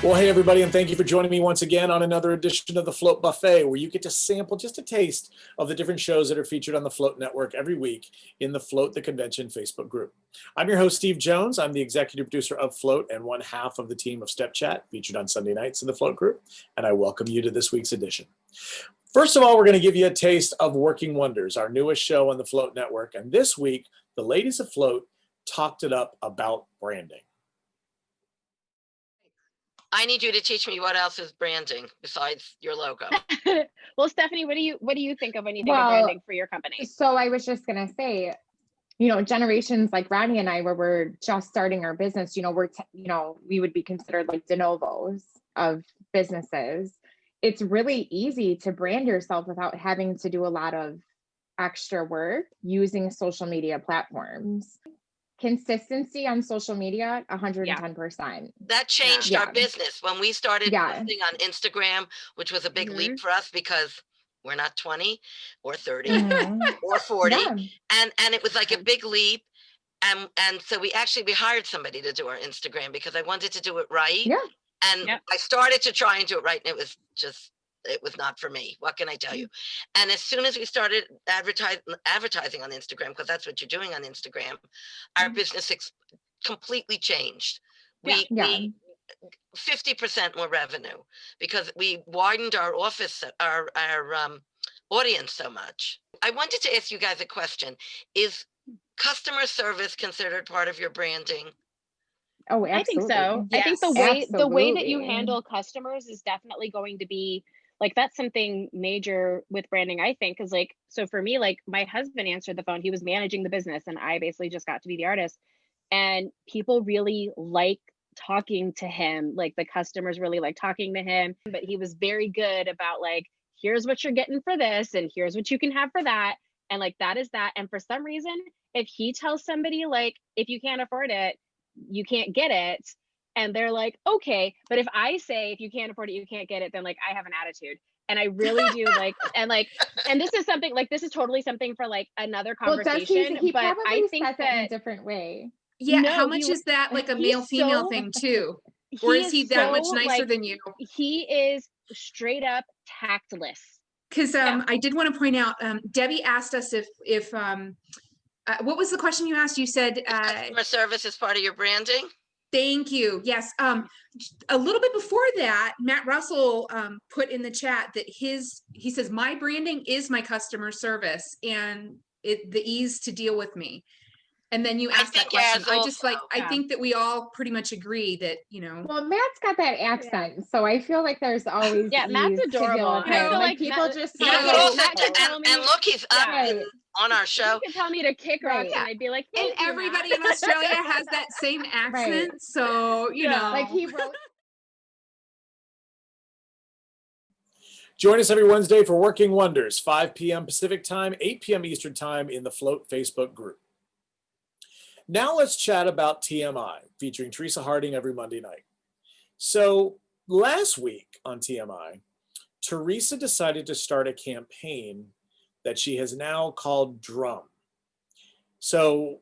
Well, hey, everybody, and thank you for joining me once again on another edition of the Float Buffet, where you get to sample just a taste of the different shows that are featured on the Float Network every week in the Float the Convention Facebook group. I'm your host, Steve Jones. I'm the executive producer of Float and one half of the team of Step Chat, featured on Sunday nights in the Float group, and I welcome you to this week's edition. First of all, we're going to give you a taste of Working Wonders, our newest show on the Float Network, and this week, the ladies of Float talked it up about branding. I need you to teach me what else is branding besides your logo. Well, Stephanie, what do you think of when you think of branding for your company? So I was just going to say, generations like Ronnie and I, where we're just starting our business, we would be considered like de novos of businesses. It's really easy to brand yourself without having to do a lot of extra work using social media platforms. Consistency on social media, 110%. That changed our business when we started posting on Instagram, which was a big leap for us because we're not 20 or 30 or 40. And it was like a big leap. And so we hired somebody to do our Instagram because I wanted to do it right. Yeah. And I started to try and do it right. And it was not for me. What can I tell you? And as soon as we started advertising on Instagram, because that's what you're doing on Instagram, our business completely changed. We 50% more revenue because we widened our office, our audience so much. I wanted to ask you guys a question. Is customer service considered part of your branding? Oh, absolutely. I think so. Yes. I think the way that you handle customers is definitely going to be like, that's something major with branding, I think, because so for me, my husband answered the phone, he was managing the business and I basically just got to be the artist, and people really like talking to him. Like the customers really like talking to him, but he was very good about here's what you're getting for this and here's what you can have for that. And that is that. And for some reason, if he tells somebody if you can't afford it, you can't get it, and they're like, okay, but if I say if you can't afford it, you can't get it, then I have an attitude. And I really do and this is something this is totally something for another conversation. He but I think says it in a different way. Yeah, no, how much is that a male-female thing too? Or is he that much nicer than you? He is straight up tactless. Because I did want to point out, Debbie asked us if what was the question you asked? You said customer service is part of your branding. Thank you. Yes. A little bit before that, Matt Russell put in the chat that he says, my branding is my customer service and the ease to deal with me. And then you asked that question. I think that we all pretty much agree that, Well, Matt's got that accent, so I feel like there's always Matt's adorable. People just and look, he's up on our show. You can tell me to kick rocks and I'd be like, and everybody in Australia has that same accent. So, you know. He wrote. Join us every Wednesday for Working Wonders, 5 p.m. Pacific Time, 8 p.m. Eastern Time in the Float Facebook group. Now let's chat about TMI, featuring Teresa Harding every Monday night. So last week on TMI, Teresa decided to start a campaign that she has now called Drum. So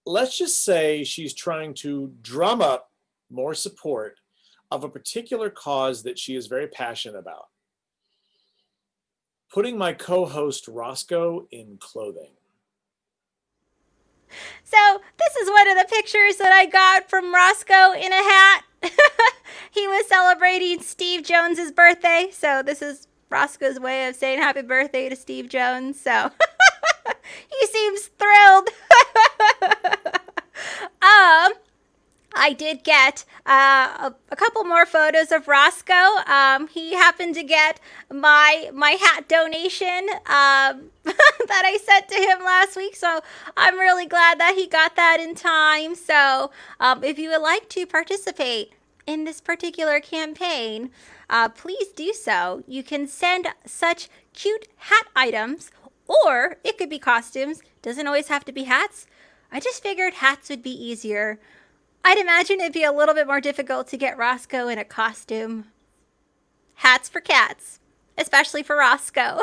let's just say she's trying to drum up more support of a particular cause that she is very passionate about. Putting my co-host Roscoe in clothing. So this is one of the pictures that I got from Roscoe in a hat. He was celebrating Steve Jones's birthday. So this is Roscoe's way of saying happy birthday to Steve Jones. So he seems thrilled. I did get a couple more photos of Roscoe. He happened to get my hat donation that I sent to him last week. So I'm really glad that he got that in time. So if you would like to participate in this particular campaign, please do so. You can send such cute hat items, or it could be costumes. Doesn't always have to be hats. I just figured hats would be easier. I'd imagine it'd be a little bit more difficult to get Roscoe in a costume. Hats for cats, especially for Roscoe.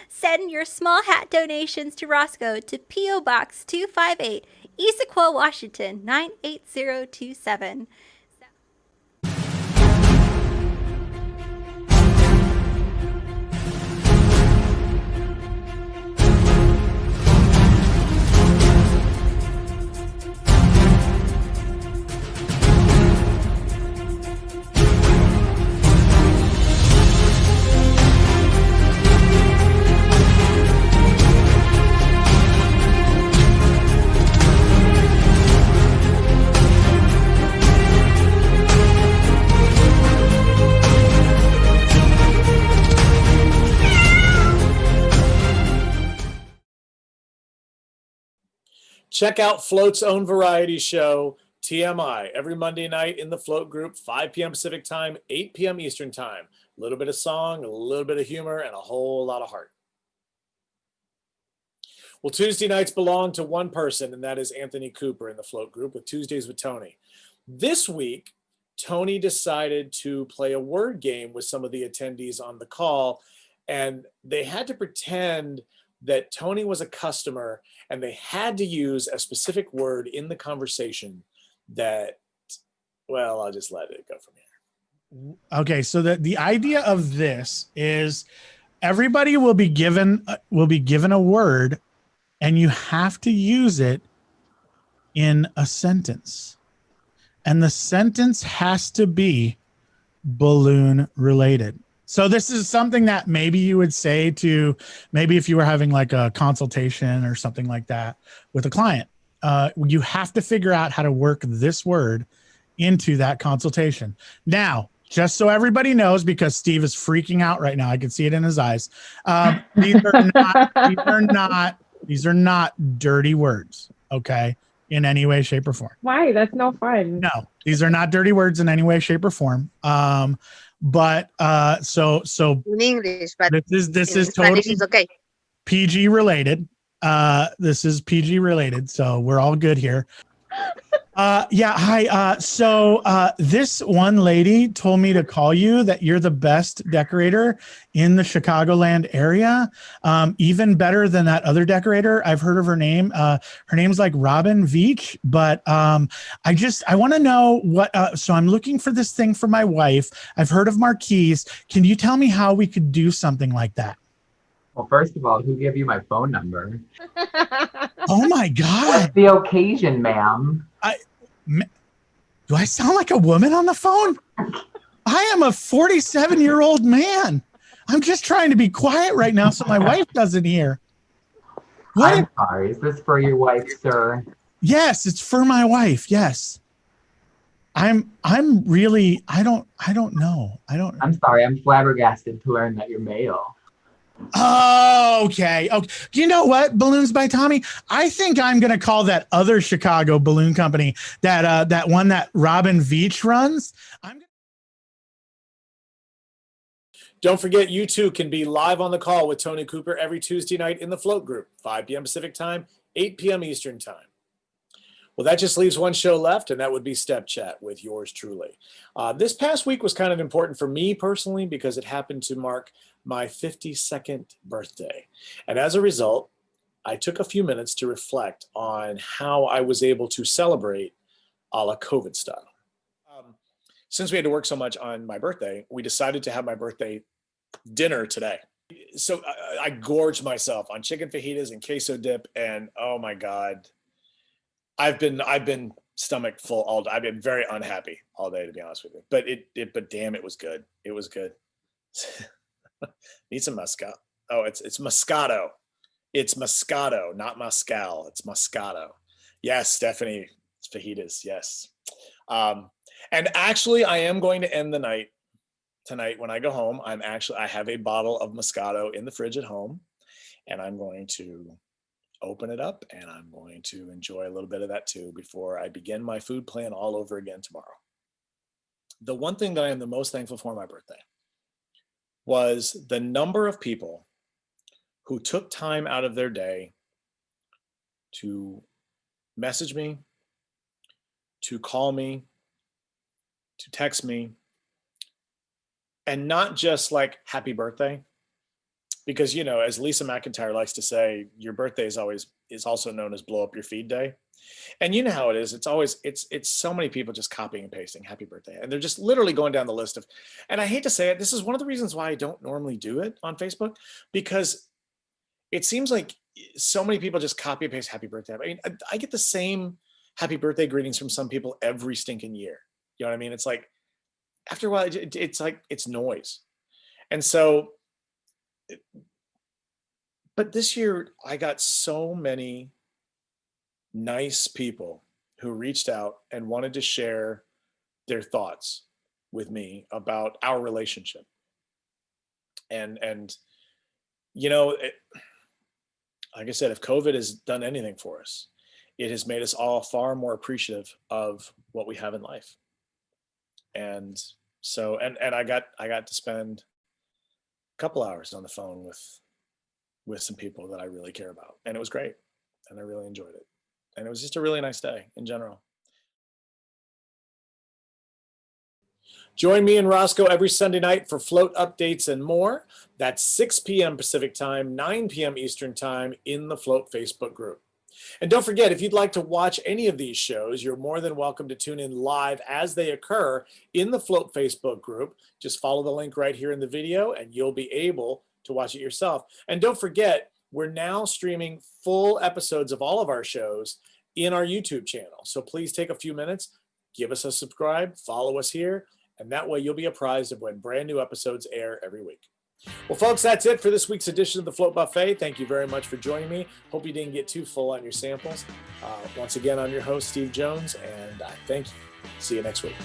Send your small hat donations to Roscoe to P.O. Box 258, Issaquah, Washington, 98027. Check out Float's own variety show, TMI, every Monday night in the Float group, 5 p.m. Pacific time, 8 p.m. Eastern time. A little bit of song, a little bit of humor, and a whole lot of heart. Well, Tuesday nights belong to one person, and that is Anthony Cooper in the Float group with Tuesdays with Tony. This week, Tony decided to play a word game with some of the attendees on the call, and they had to pretend that Tony was a customer, and they had to use a specific word in the conversation that, well, I'll just let it go from here. Okay, so the idea of this is everybody will be given a word, and you have to use it in a sentence. And the sentence has to be balloon related. So this is something that maybe you would say to, maybe if you were having like a consultation or something like that with a client, you have to figure out how to work this word into that consultation. Now, just so everybody knows, because Steve is freaking out right now, I can see it in his eyes. These are not dirty words, okay, in any way, shape, or form. Why? That's no fun. No, these are not dirty words in any way, shape, or form. But so in English, but this is Spanish totally is okay. PG related. This is PG related, so we're all good here. Yeah, hi. So this one lady told me to call you, that you're the best decorator in the Chicagoland area. Even better than that other decorator. I've heard of her name. Her name's like Robin Veach, but I want to know what, so I'm looking for this thing for my wife. I've heard of Marquise. Can you tell me how we could do something like that? Well, first of all, who gave you my phone number? Oh my God. What's the occasion, ma'am? Do I sound like a woman on the phone? I am a 47-year-old man. I'm just trying to be quiet right now so my wife doesn't hear. I'm sorry. Is this for your wife, sir? Yes, it's for my wife. Yes. I'm really, I don't know. I'm sorry. I'm flabbergasted to learn that you're male. Oh, okay. You know what, Balloons by Tommy? I think I'm going to call that other Chicago balloon company, that one that Robin Veach runs. Don't forget, you too can be live on the call with Tony Cooper every Tuesday night in the Float group, 5 p.m. Pacific time, 8 p.m. Eastern time. Well, that just leaves one show left, and that would be Step Chat with yours truly. This past week was kind of important for me personally because it happened to mark my 52nd birthday. And as a result, I took a few minutes to reflect on how I was able to celebrate a la COVID style. Since we had to work so much on my birthday, we decided to have my birthday dinner today. So I gorged myself on chicken fajitas and queso dip, and oh my God, I've been stomach full all day. I've been very unhappy all day, to be honest with you. But damn, it was good. It was good. Need some Moscato. Oh, it's Moscato. It's Moscato, not Moscal. It's Moscato. Yes, Stephanie, it's fajitas. Yes. And actually, I am going to end the night tonight when I go home. I have a bottle of Moscato in the fridge at home, and I'm going to open it up and I'm going to enjoy a little bit of that too before I begin my food plan all over again tomorrow. The one thing that I am the most thankful for on my birthday was the number of people who took time out of their day to message me, to call me, to text me, and not just like happy birthday. Because, you know, as Lisa McIntyre likes to say, your birthday is also known as blow up your feed day. And you know how it is. It's so many people just copying and pasting happy birthday. And they're just literally going down the list of, and I hate to say it, this is one of the reasons why I don't normally do it on Facebook, because it seems like so many people just copy and paste happy birthday. I mean, I get the same happy birthday greetings from some people every stinking year. You know what I mean? It's like, after a while, it's like, it's noise. And so, but this year I got so many nice people who reached out and wanted to share their thoughts with me about our relationship. And you know, like I said, if COVID has done anything for us, it has made us all far more appreciative of what we have in life. And so, and I got to spend a couple hours on the phone with some people that I really care about. And it was great. And I really enjoyed it. And it was just a really nice day in general. Join me and Roscoe every Sunday night for float updates and more. That's 6 p.m. Pacific time, 9 p.m. Eastern time in the Float Facebook group. And don't forget, if you'd like to watch any of these shows, you're more than welcome to tune in live as they occur in the Float Facebook group. Just follow the link right here in the video and you'll be able to watch it yourself. And don't forget, we're now streaming full episodes of all of our shows in our YouTube channel. So please take a few minutes, give us a subscribe, follow us here, and that way you'll be apprised of when brand new episodes air every week. Well, folks, that's it for this week's edition of the Float Buffet. Thank you very much for joining me. Hope you didn't get too full on your samples. Once again, I'm your host, Steve Jones, and I thank you. See you next week.